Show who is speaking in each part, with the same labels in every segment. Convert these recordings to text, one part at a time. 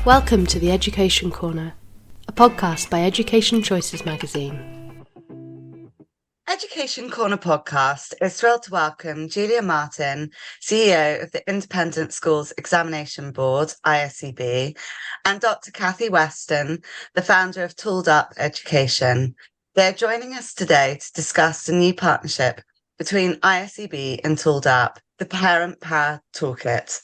Speaker 1: Welcome to the Education Corner, a podcast by Education Choices magazine.
Speaker 2: Education Corner podcast is thrilled to welcome Julia Martin, CEO of the Independent Schools Examination Board, ISEB, and Dr. Kathy Weston, the founder of Tooled Up Education. They're joining us today to discuss the new partnership between ISEB and Tooled Up, the Parent Power Toolkit.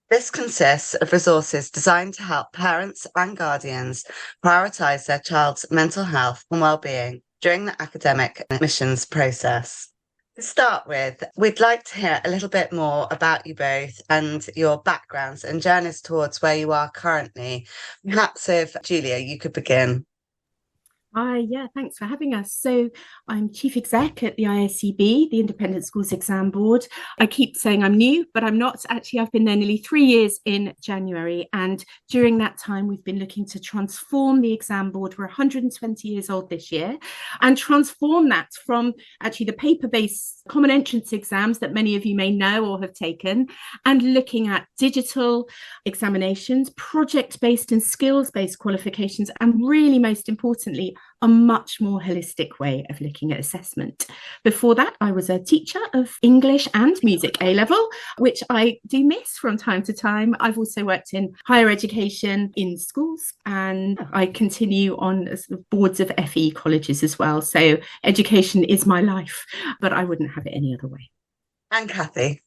Speaker 2: This consists of resources designed to help parents and guardians prioritise their child's mental health and wellbeing during the academic admissions process. To start with, we'd like to hear a little bit more about you both and your backgrounds and journeys towards where you are currently. Perhaps if, Julia, you could begin.
Speaker 3: Thanks for having us. So I'm Chief Exec at the ISEB, the Independent Schools Exam Board. I keep saying I'm new, but I'm not. Actually, I've been there nearly 3 years in January. And during that time, we've been looking to transform the exam board. We're 120 years old this year, and transform that from actually the paper-based common entrance exams that many of you may know or have taken, and looking at digital examinations, project-based and skills-based qualifications, and really, most importantly, a much more holistic way of looking at assessment. Before that, I was a teacher of English and music A-level, which I do miss from time to time. I've also worked in higher education in schools, and I continue on as the boards of FE colleges as well. So education is my life, but I wouldn't have it any other way.
Speaker 2: And Kathy.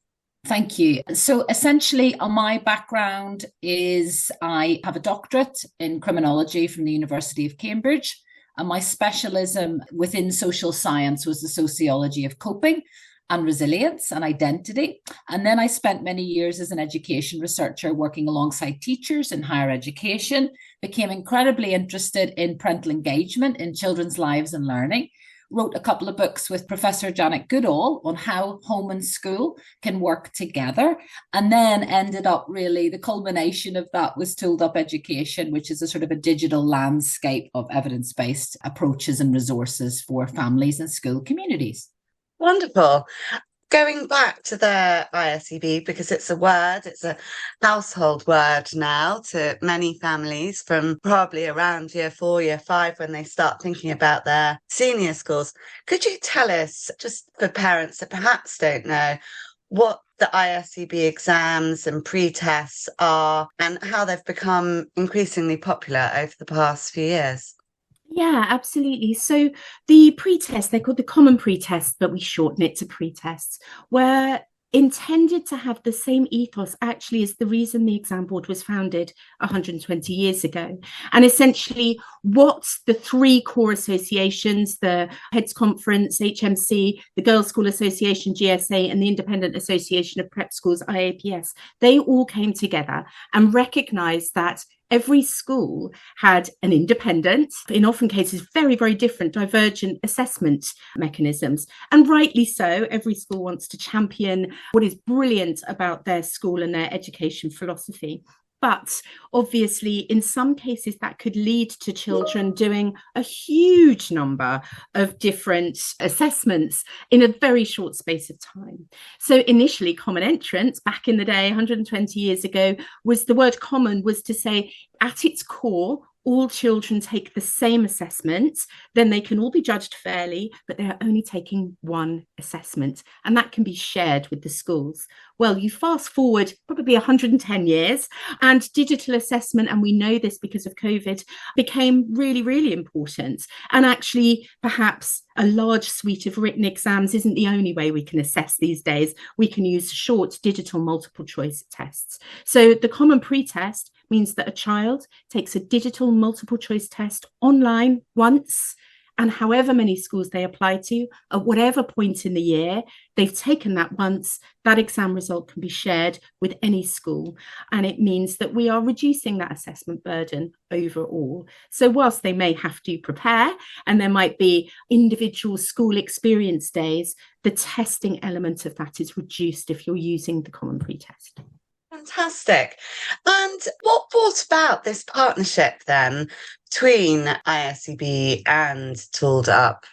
Speaker 4: Thank you. So essentially, my background is I have a doctorate in criminology from the University of Cambridge. And my specialism within social science was the sociology of coping and resilience and identity. And then I spent many years as an education researcher working alongside teachers in higher education, became incredibly interested in parental engagement in children's lives and learning, wrote a couple of books with Professor Janet Goodall on how home and school can work together, and then ended up really the culmination of that was Tooled Up Education, which is a sort of a digital landscape of evidence-based approaches and resources for families and school communities.
Speaker 2: Wonderful. Going back to the ISEB, because it's a household word now to many families from probably around year 4, year 5, when they start thinking about their senior schools. Could you tell us, just for parents that perhaps don't know, what the ISEB exams and pre-tests are and how they've become increasingly popular over the past few years?
Speaker 3: Yeah, absolutely. So the pre-test, they're called the common pre-tests, but we shorten it to pre-tests, were intended to have the same ethos actually as the reason the exam board was founded 120 years ago. And essentially what the three core associations, the Heads Conference, HMC, the Girls' School Association, GSA, and the Independent Association of Prep Schools, IAPS, they all came together and recognised that every school had an independent, in often cases, very, very different, divergent assessment mechanisms. And rightly so, every school wants to champion what is brilliant about their school and their education philosophy. But obviously, in some cases, that could lead to children doing a huge number of different assessments in a very short space of time. So initially, common entrance, back in the day, 120 years ago, was the word common was to say, at its core, all children take the same assessment, then they can all be judged fairly, but they're only taking one assessment, and that can be shared with the schools. Well, you fast forward probably 110 years, and digital assessment, and we know this because of COVID, became really, really important. And actually, perhaps a large suite of written exams isn't the only way we can assess these days. We can use short digital multiple choice tests. So the common pre-test means that a child takes a digital multiple choice test online once, and however many schools they apply to, at whatever point in the year, they've taken that once, that exam result can be shared with any school. And it means that we are reducing that assessment burden overall. So whilst they may have to prepare, and there might be individual school experience days, the testing element of that is reduced if you're using the common pre-test.
Speaker 2: Fantastic. And what brought about this partnership then between ISEB and Tooled Up?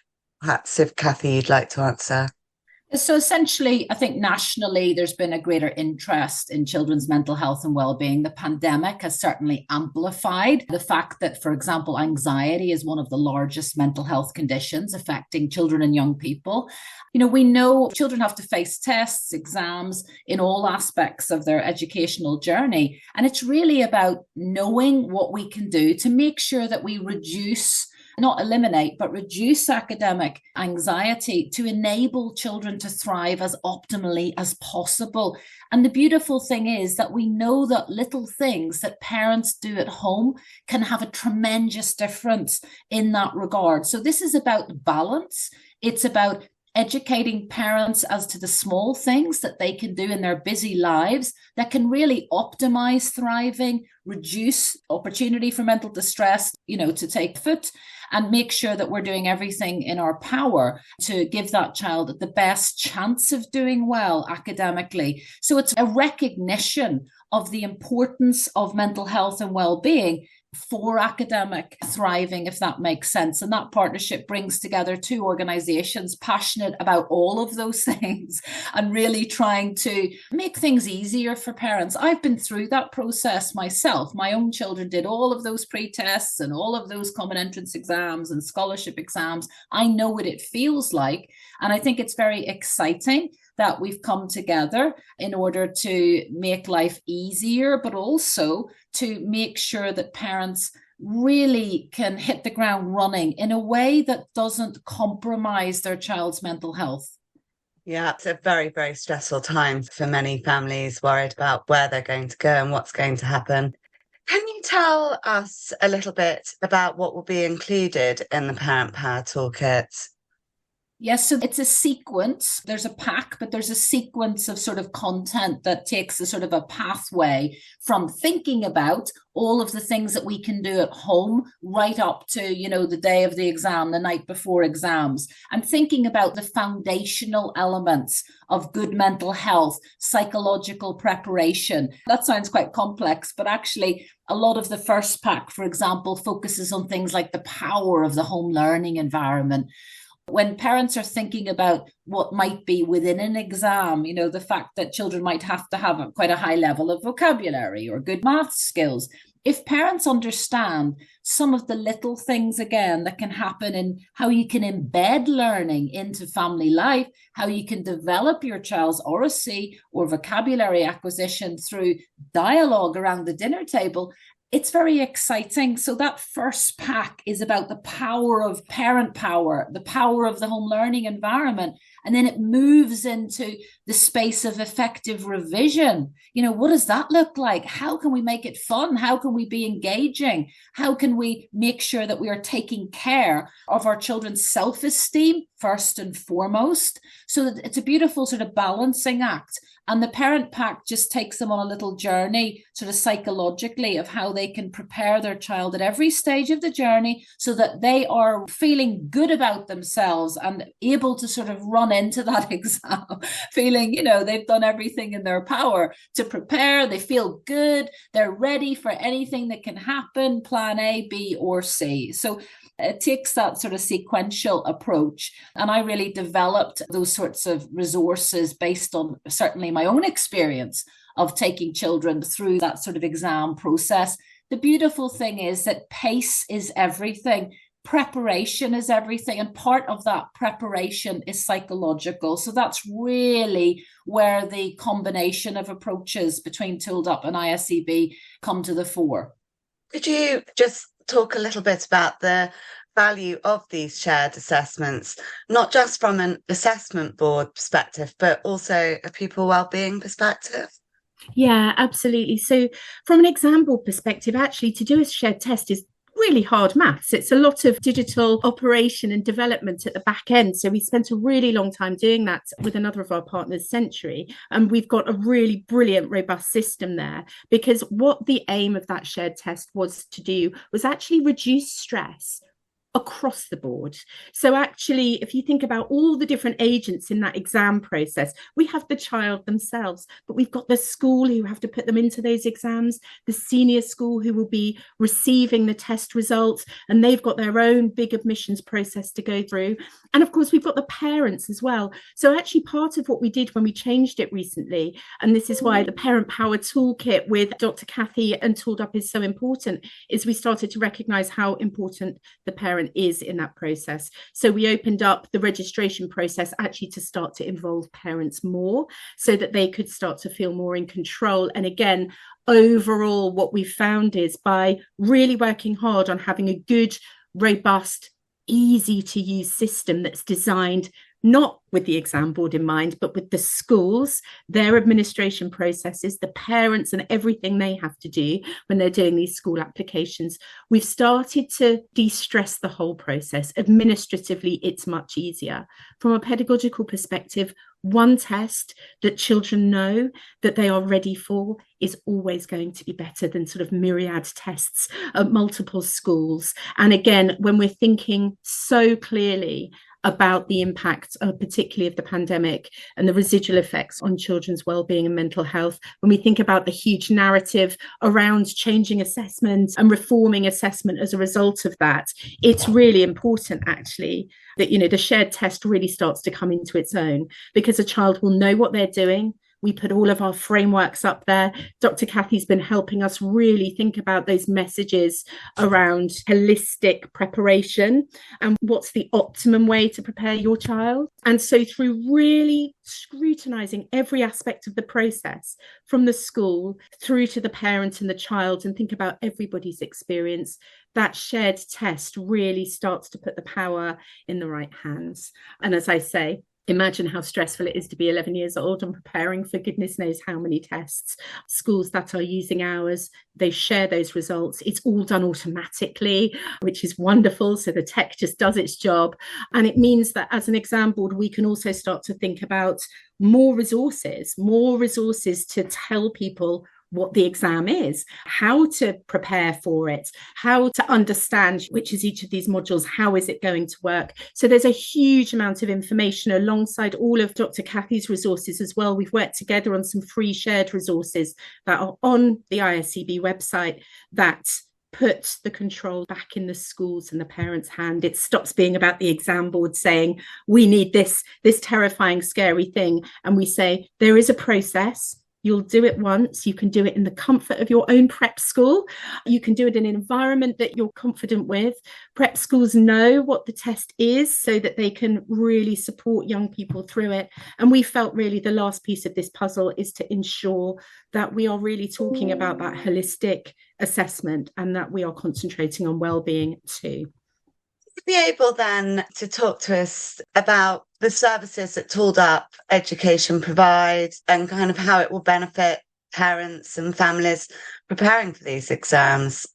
Speaker 2: Perhaps if Kathy, you'd like to answer.
Speaker 4: So essentially, I think nationally, there's been a greater interest in children's mental health and well-being. The pandemic has certainly amplified the fact that, for example, anxiety is one of the largest mental health conditions affecting children and young people. We know children have to face tests, exams in all aspects of their educational journey. And it's really about knowing what we can do to make sure that we reduce, not eliminate, but reduce academic anxiety to enable children to thrive as optimally as possible. And the beautiful thing is that we know that little things that parents do at home can have a tremendous difference in that regard. So this is about balance. It's about educating parents as to the small things that they can do in their busy lives that can really optimize thriving, reduce opportunity for mental distress, to take foot, and make sure that we're doing everything in our power to give that child the best chance of doing well academically. So it's a recognition of the importance of mental health and well-being for academic thriving, if that makes sense. And that partnership brings together two organizations passionate about all of those things and really trying to make things easier for parents. I've been through that process myself. My own children did all of those pre-tests and all of those common entrance exams and scholarship exams. I know what it feels like. And I think it's very exciting that we've come together in order to make life easier, but also to make sure that parents really can hit the ground running in a way that doesn't compromise their child's mental health.
Speaker 2: Yeah, it's a very, very stressful time for many families worried about where they're going to go and what's going to happen. Can you tell us a little bit about what will be included in the Parent Power Toolkit?
Speaker 4: Yes, so it's a sequence. There's a pack, but there's a sequence of sort of content that takes a sort of a pathway from thinking about all of the things that we can do at home right up to, the day of the exam, the night before exams, and thinking about the foundational elements of good mental health, psychological preparation. That sounds quite complex, but actually a lot of the first pack, for example, focuses on things like the power of the home learning environment. When parents are thinking about what might be within an exam, the fact that children might have to have quite a high level of vocabulary or good math skills. If parents understand some of the little things, again, that can happen in how you can embed learning into family life, how you can develop your child's oracy or vocabulary acquisition through dialogue around the dinner table, it's very exciting. So that first pack is about the power of parent power, the power of the home learning environment. And then it moves into the space of effective revision. What does that look like? How can we make it fun? How can we be engaging? How can we make sure that we are taking care of our children's self-esteem first and foremost? So that it's a beautiful sort of balancing act. And the parent pack just takes them on a little journey, sort of psychologically, of how they can prepare their child at every stage of the journey so that they are feeling good about themselves and able to sort of run into that exam, feeling, they've done everything in their power to prepare. They feel good. They're ready for anything that can happen, plan A, B, or C. So it takes that sort of sequential approach. And I really developed those sorts of resources based on certainly my own experience of taking children through that sort of exam process. The beautiful thing is that pace is everything. Preparation is everything. And part of that preparation is psychological. So that's really where the combination of approaches between Tooled Up and ISEB come to the fore.
Speaker 2: Could you just talk a little bit about the value of these shared assessments, not just from an assessment board perspective, but also a pupil wellbeing perspective?
Speaker 3: Yeah, absolutely. So from an exam board perspective, actually to do a shared test is really hard maths. It's a lot of digital operation and development at the back end. So we spent a really long time doing that with another of our partners, Century. And we've got a really brilliant, robust system there, because what the aim of that shared test was to do was actually reduce stress across the board. So actually, if you think about all the different agents in that exam process, we have the child themselves, but we've got the school who have to put them into those exams, the senior school who will be receiving the test results, and they've got their own big admissions process to go through. And of course, we've got the parents as well. So actually, part of what we did when we changed it recently, and this is why the Parent Power Toolkit with Dr. Kathy and Tooled Up is so important, is we started to recognise how important the parent is in that process. So we opened up the registration process actually to start to involve parents more so that they could start to feel more in control. And again, overall, what we found is by really working hard on having a good, robust, easy to use system that's designed not with the exam board in mind, but with the schools, their administration processes, the parents and everything they have to do when they're doing these school applications. We've started to de-stress the whole process. Administratively, it's much easier. From a pedagogical perspective, one test that children know that they are ready for is always going to be better than sort of myriad tests at multiple schools. And again, when we're thinking so clearly about the impact, particularly of the pandemic and the residual effects on children's wellbeing and mental health, when we think about the huge narrative around changing assessment and reforming assessment as a result of that, it's really important actually that, you know, the shared test really starts to come into its own, because a child will know what they're doing. We put all of our frameworks up there. Dr. Kathy's been helping us really think about those messages around holistic preparation and what's the optimum way to prepare your child. And so through really scrutinizing every aspect of the process, from the school through to the parent and the child, and think about everybody's experience, that shared test really starts to put the power in the right hands. And as I say, imagine how stressful it is to be 11 years old and preparing for goodness knows how many tests. Schools that are using ours, they share those results. It's all done automatically, which is wonderful. So the tech just does its job. And it means that as an exam board, we can also start to think about more resources to tell people what the exam is, how to prepare for it, how to understand which is each of these modules, how is it going to work. So there's a huge amount of information alongside all of Dr. Kathy's resources as well. We've worked together on some free shared resources that are on the ISEB website that put the control back in the schools and the parents' hand. It stops being about the exam board saying, we need this terrifying, scary thing. And we say, there is a process. You'll do it once. You can do it in the comfort of your own prep school. You can do it in an environment that you're confident with. Prep schools know what the test is so that they can really support young people through it. And we felt really the last piece of this puzzle is to ensure that we are really talking about that holistic assessment and that we are concentrating on wellbeing too.
Speaker 2: Be able then to talk to us about the services that Tooled Up Education provides and kind of how it will benefit parents and families preparing for these exams.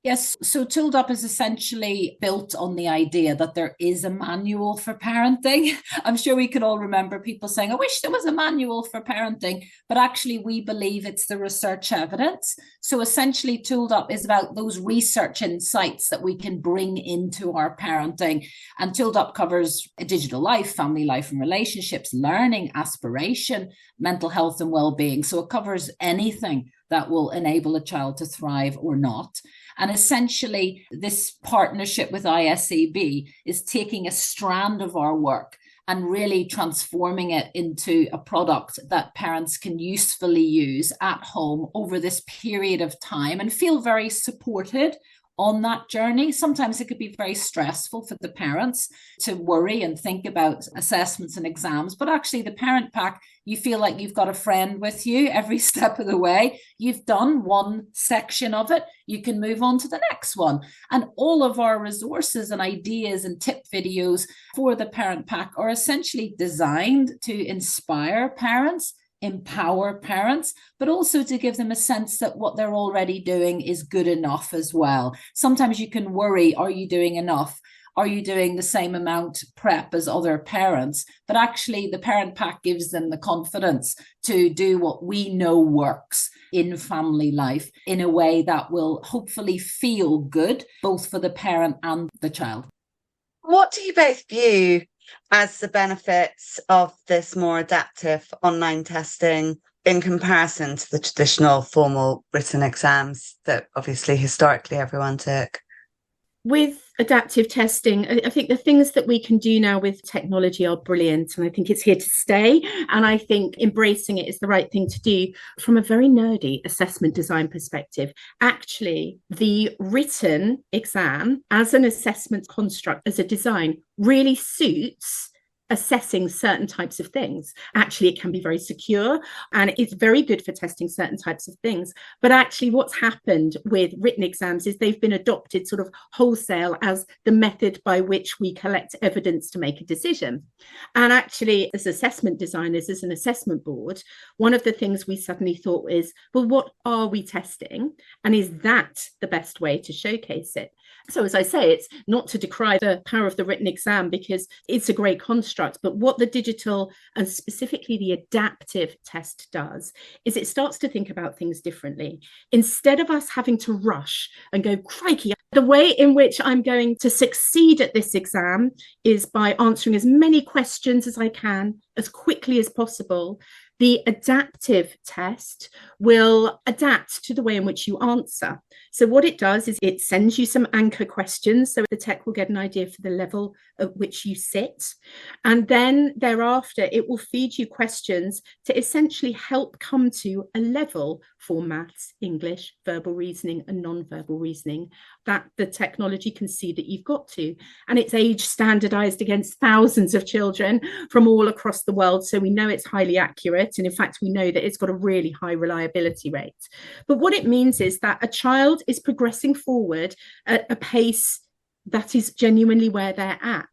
Speaker 4: Yes, so Tooled Up is essentially built on the idea that there is a manual for parenting. I'm sure we could all remember people saying, I wish there was a manual for parenting, but actually we believe it's the research evidence. So essentially Tooled Up is about those research insights that we can bring into our parenting. And Tooled Up covers digital life, family life and relationships, learning, aspiration, mental health and well-being. So it covers anything that will enable a child to thrive or not. And essentially, this partnership with ISEB is taking a strand of our work and really transforming it into a product that parents can usefully use at home over this period of time and feel very supported on that journey. Sometimes it could be very stressful for the parents to worry and think about assessments and exams, but actually the parent pack, you feel like you've got a friend with you every step of the way. You've done one section of it, you can move on to the next one. And all of our resources and ideas and tip videos for the parent pack are essentially designed to inspire parents, empower parents, but also to give them a sense that what they're already doing is good enough as well. Sometimes you can worry, are you doing enough? are you doing the same amount prep as other parents? But actually the parent pack gives them the confidence to do what we know works in family life in a way that will hopefully feel good, both for the parent and the child.
Speaker 2: What do you both view as the benefits of this more adaptive online testing in comparison to the traditional formal written exams that obviously historically everyone took?
Speaker 3: With adaptive testing, I think the things that we can do now with technology are brilliant, and I think it's here to stay. And I think embracing it is the right thing to do. From a very nerdy assessment design perspective, actually, the written exam as an assessment construct, as a design, really suits assessing certain types of things. Actually, it can be very secure and it's very good for testing certain types of things. But actually, what's happened with written exams is they've been adopted sort of wholesale as the method by which we collect evidence to make a decision. And actually, as assessment designers, as an assessment board, one of the things we suddenly thought is, well, what are we testing? And is that the best way to showcase it? So as I say, it's not to decry the power of the written exam because it's a great construct, but what the digital and specifically the adaptive test does is it starts to think about things differently. Instead of us having to rush and go, crikey, the way in which I'm going to succeed at this exam is by answering as many questions as I can, as quickly as possible. The adaptive test will adapt to the way in which you answer. So what it does is it sends you some anchor questions. So the tech will get an idea for the level at which you sit. And then thereafter, it will feed you questions to essentially help come to a level for maths, English, verbal reasoning, and non-verbal reasoning that the technology can see that you've got to. And it's age standardized against thousands of children from all across the world. So we know it's highly accurate. And in fact, we know that it's got a really high reliability rate. But what it means is that a child is progressing forward at a pace that is genuinely where they're at.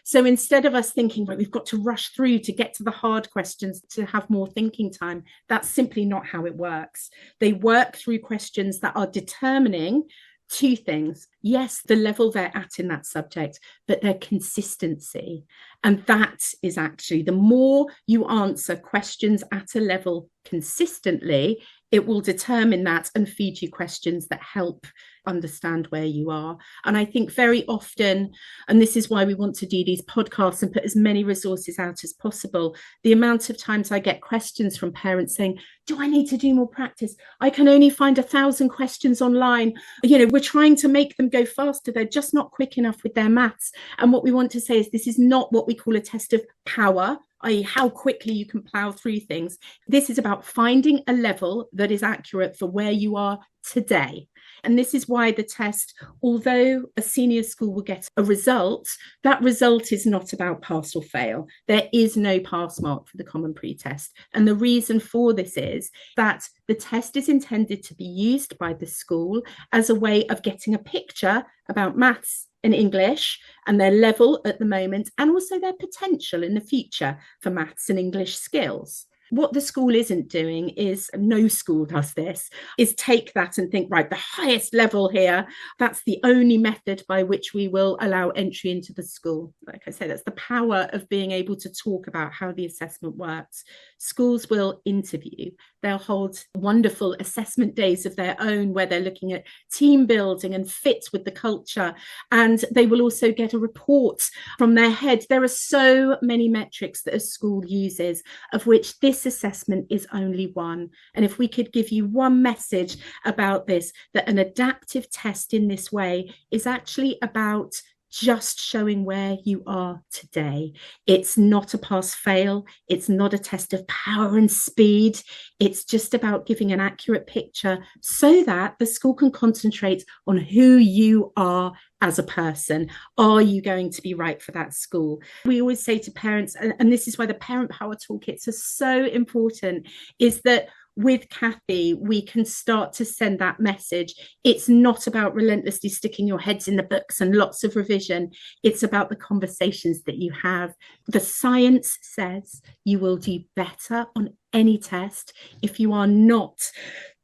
Speaker 3: So instead of us thinking, right, we've got to rush through to get to the hard questions to have more thinking time, that's simply not how it works. They work through questions that are determining two things. Yes, the level they're at in that subject, but their consistency. And that is actually the more you answer questions at a level consistently, it will determine that and feed you questions that help understand where you are. And I think very often, and this is why we want to do these podcasts and put as many resources out as possible, the amount of times I get questions from parents saying, do I need to do more practice? I can only find 1,000 questions online. You know, we're trying to make them go faster. They're just not quick enough with their maths. And what we want to say is this is not what we call a test of power, i.e. how quickly you can plow through things. This is about finding a level that is accurate for where you are today. And this is why the test, although a senior school will get a result, that result is not about pass or fail. There is no pass mark for the common pre-test. And the reason for this is that the test is intended to be used by the school as a way of getting a picture about maths and English and their level at the moment, and also their potential in the future for maths and English skills. What the school isn't doing is, no school does this, is take that and think, right, the highest level here, that's the only method by which we will allow entry into the school. Like I said, that's the power of being able to talk about how the assessment works. Schools will interview. They'll hold wonderful assessment days of their own where they're looking at team building and fit with the culture. And they will also get a report from their head. There are so many metrics that a school uses, of which this assessment is only one. And if we could give you one message about this, that an adaptive test in this way is actually about just showing where you are today. It's not a pass fail. It's not a test of power and speed. It's just about giving an accurate picture so that the school can concentrate on who you are as a person. Are you going to be right for that school? We always say to parents, and this is why the Parent Power Toolkits are so important, is that with Kathy, we can start to send that message. It's not about relentlessly sticking your heads in the books and lots of revision. It's about the conversations that you have. The science says you will do better on any test if you are not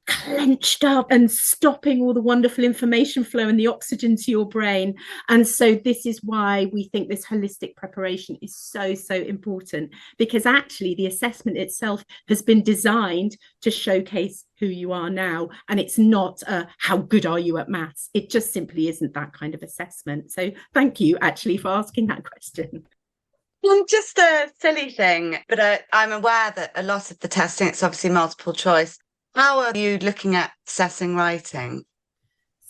Speaker 3: clenched up and stopping all the wonderful information flow and the oxygen to your brain. And so this is why we think this holistic preparation is so important, because actually the assessment itself has been designed to showcase who you are now, and it's not how good are you at maths. It just simply isn't that kind of assessment. So thank you actually for asking that question.
Speaker 2: Just a silly thing, but I'm aware that a lot of the testing, it's obviously multiple choice. How are you looking at assessing writing?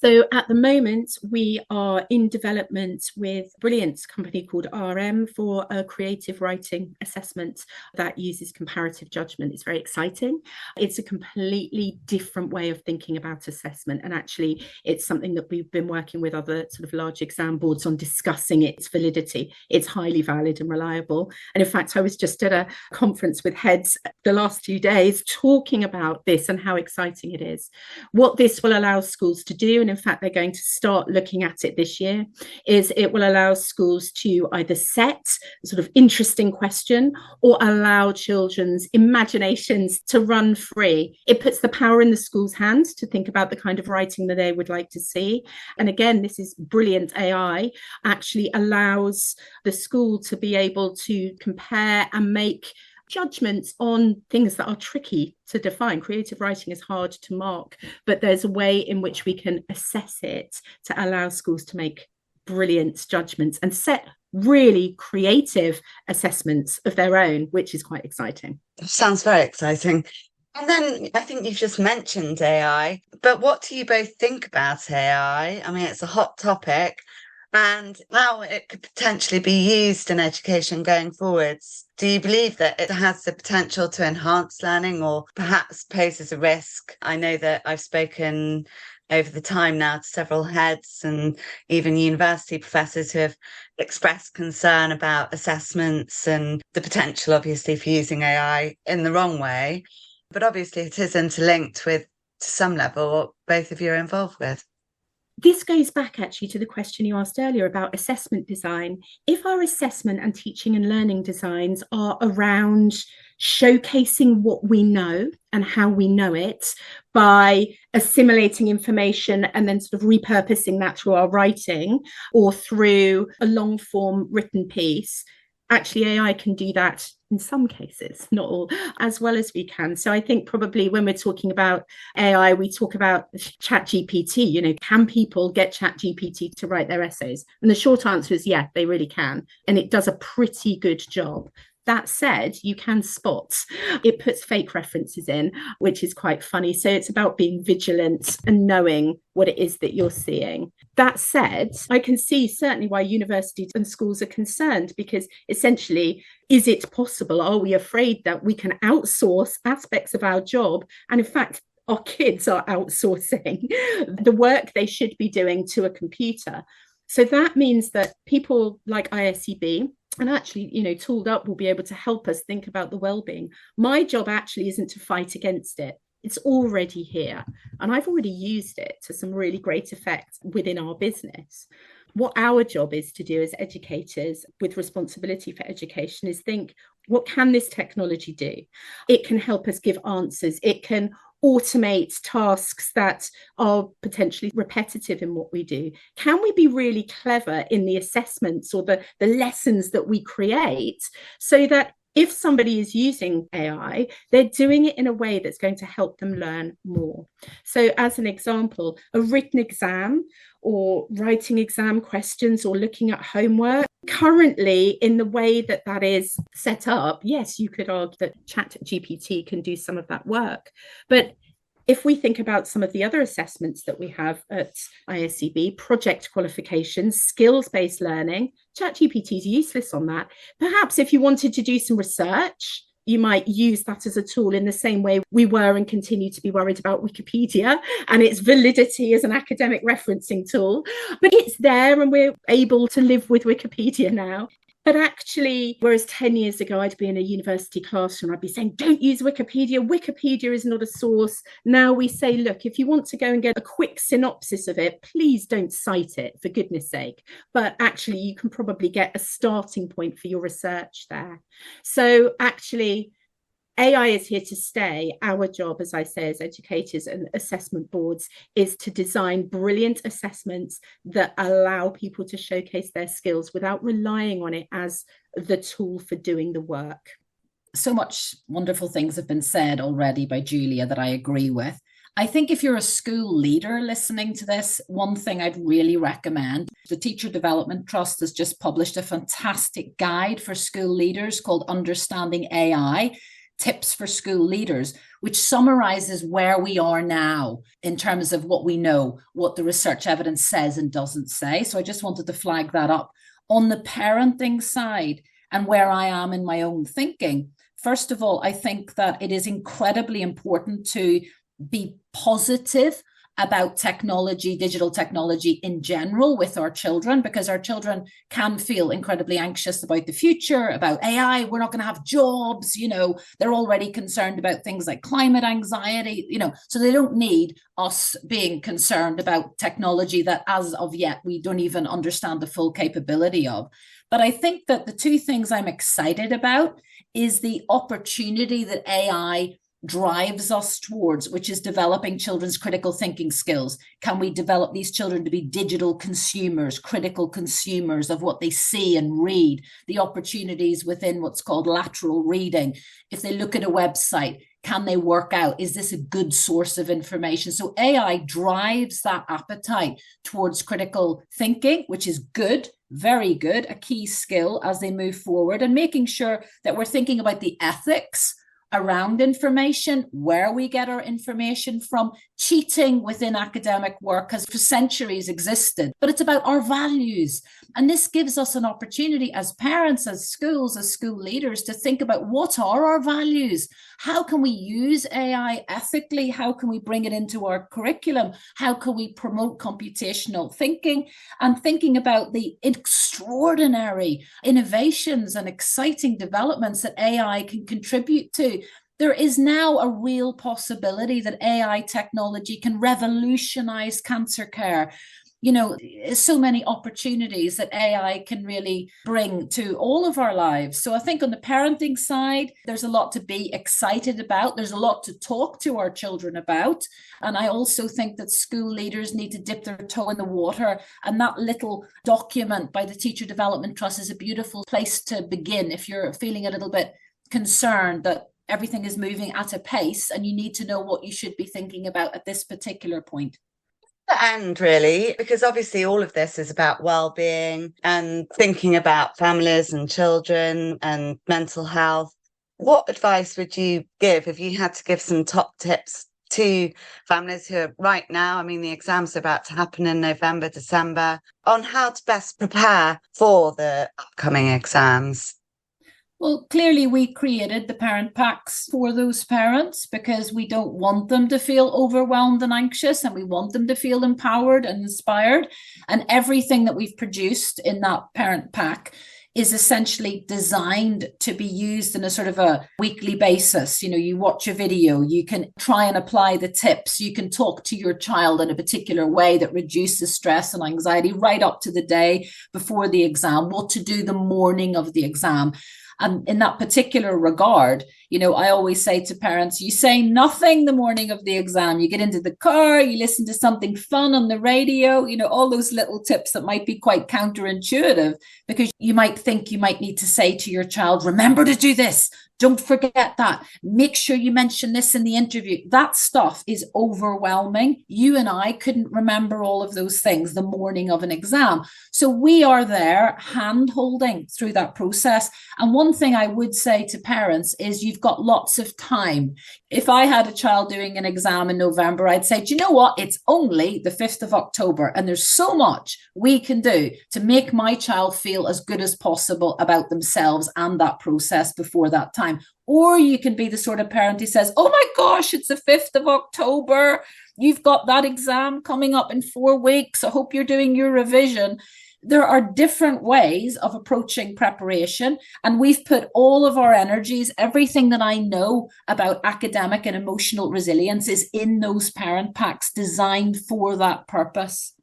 Speaker 3: So at the moment, we are in development with a brilliant company called RM for a creative writing assessment that uses comparative judgment. It's very exciting. It's a completely different way of thinking about assessment. And actually, it's something that we've been working with other sort of large exam boards on, discussing its validity. It's highly valid and reliable. And in fact, I was just at a conference with heads the last few days talking about this and how exciting it is. What this will allow schools to do, and in fact they're going to start looking at it this year, is it will allow schools to either set a sort of interesting question or allow children's imaginations to run free. It puts the power in the school's hands to think about the kind of writing that they would like to see. And again, this is brilliant AI, actually allows the school to be able to compare and make judgments on things that are tricky to define. Creative writing is hard to mark, but there's a way in which we can assess it to allow schools to make brilliant judgments and set really creative assessments of their own, which is quite exciting.
Speaker 2: Sounds very exciting. And then I think you've just mentioned AI, but what do you both think about AI? I mean, it's a hot topic, and how it could potentially be used in education going forwards. Do you believe that it has the potential to enhance learning or perhaps poses a risk? I know that I've spoken over the time now to several heads and even university professors who have expressed concern about assessments and the potential, obviously, for using AI in the wrong way. But obviously it is interlinked with, to some level, what both of you are involved with.
Speaker 3: This goes back actually to the question you asked earlier about assessment design. If our assessment and teaching and learning designs are around showcasing what we know and how we know it by assimilating information and then sort of repurposing that through our writing or through a long form written piece, actually AI can do that in some cases, not all, as well as we can. So I think probably when we're talking about AI, we talk about ChatGPT, you know, can people get ChatGPT to write their essays? And the short answer is yeah, they really can. And it does a pretty good job. That said, you can spot. It puts fake references in, which is quite funny. So it's about being vigilant and knowing what it is that you're seeing. That said, I can see certainly why universities and schools are concerned, because essentially, is it possible? Are we afraid that we can outsource aspects of our job? And in fact, our kids are outsourcing the work they should be doing to a computer. So that means that people like ISEB, and actually, you know, Tooled Up will be able to help us think about the wellbeing. My job actually isn't to fight against it. It's already here. And I've already used it to some really great effect within our business. What our job is to do as educators with responsibility for education is think, what can this technology do? It can help us give answers. It can automate tasks that are potentially repetitive in what we do. Can we be really clever in the assessments or the lessons that we create so that if somebody is using AI, they're doing it in a way that's going to help them learn more? So as an example, a written exam or writing exam questions or looking at homework, currently in the way that that is set up, yes, you could argue that ChatGPT can do some of that work. But if we think about some of the other assessments that we have at ISEB, project qualifications, skills-based learning, ChatGPT is useless on that. Perhaps if you wanted to do some research, you might use that as a tool in the same way we were and continue to be worried about Wikipedia and its validity as an academic referencing tool. But it's there and we're able to live with Wikipedia now. But actually, whereas 10 years ago, I'd be in a university classroom, I'd be saying, don't use Wikipedia. Wikipedia is not a source. Now we say, look, if you want to go and get a quick synopsis of it, please don't cite it, for goodness sake. But actually, you can probably get a starting point for your research there. So actually, AI is here to stay. Our job, as I say, as educators and assessment boards, is to design brilliant assessments that allow people to showcase their skills without relying on it as the tool for doing the work.
Speaker 4: So much wonderful things have been said already by Julia that I agree with. I think if you're a school leader listening to this, one thing I'd really recommend, the Teacher Development Trust has just published a fantastic guide for school leaders called Understanding AI, Tips for School Leaders, which summarizes where we are now in terms of what we know, what the research evidence says and doesn't say. So I just wanted to flag that up. On the parenting side and where I am in my own thinking, first of all, I think that it is incredibly important to be positive about technology, digital technology in general with our children, because our children can feel incredibly anxious about the future, about AI. We're not going to have jobs, they're already concerned about things like climate anxiety, so they don't need us being concerned about technology that as of yet, we don't even understand the full capability of. But I think that the two things I'm excited about is the opportunity that AI drives us towards, which is developing children's critical thinking skills. Can we develop these children to be digital consumers, critical consumers of what they see and read, the opportunities within what's called lateral reading? If they look at a website, can they work out, is this a good source of information? So AI drives that appetite towards critical thinking, which is good, very good, a key skill as they move forward, and making sure that we're thinking about the ethics around information, where we get our information from. Cheating within academic work has for centuries existed, but it's about our values. And this gives us an opportunity as parents, as schools, as school leaders to think about what are our values? How can we use AI ethically? How can we bring it into our curriculum? How can we promote computational thinking? And thinking about the extraordinary innovations and exciting developments that AI can contribute to. There is now a real possibility that AI technology can revolutionize cancer care. So many opportunities that AI can really bring to all of our lives. So I think on the parenting side, there's a lot to be excited about. There's a lot to talk to our children about. And I also think that school leaders need to dip their toe in the water. And that little document by the Teacher Development Trust is a beautiful place to begin if you're feeling a little bit concerned that everything is moving at a pace and you need to know what you should be thinking about at this particular point.
Speaker 2: And really, because obviously all of this is about well-being and thinking about families and children and mental health. What advice would you give if you had to give some top tips to families who are right now, the exams are about to happen in November, December, on how to best prepare for the upcoming exams?
Speaker 4: Well, clearly we created the parent packs for those parents because we don't want them to feel overwhelmed and anxious, and we want them to feel empowered and inspired. And everything that we've produced in that parent pack is essentially designed to be used in a sort of a weekly basis. You watch a video, you can try and apply the tips, you can talk to your child in a particular way that reduces stress and anxiety right up to the day before the exam, what to do the morning of the exam. And in that particular regard, I always say to parents, you say nothing the morning of the exam. You get into the car, you listen to something fun on the radio, all those little tips that might be quite counterintuitive, because you might think you might need to say to your child, remember to do this. Don't forget that. Make sure you mention this in the interview. That stuff is overwhelming. You and I couldn't remember all of those things the morning of an exam. So we are there hand-holding through that process. And one thing I would say to parents is you've got lots of time. If I had a child doing an exam in November, I'd say, do you know what? It's only the 5th of October. And there's so much we can do to make my child feel as good as possible about themselves and that process before that time. Or you can be the sort of parent who says, oh my gosh, it's the 5th of October. You've got that exam coming up in 4 weeks. I hope you're doing your revision. There are different ways of approaching preparation, and we've put all of our energies, everything that I know about academic and emotional resilience is in those parent packs designed for that purpose.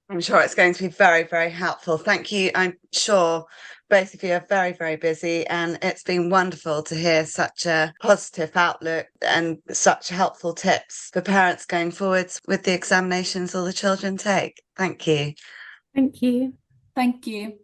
Speaker 2: I'm sure it's going to be very, very helpful. Thank you. I'm sure both of you are very, very busy, and it's been wonderful to hear such a positive outlook and such helpful tips for parents going forwards with the examinations all the children take. Thank you.
Speaker 3: Thank you.
Speaker 4: Thank you.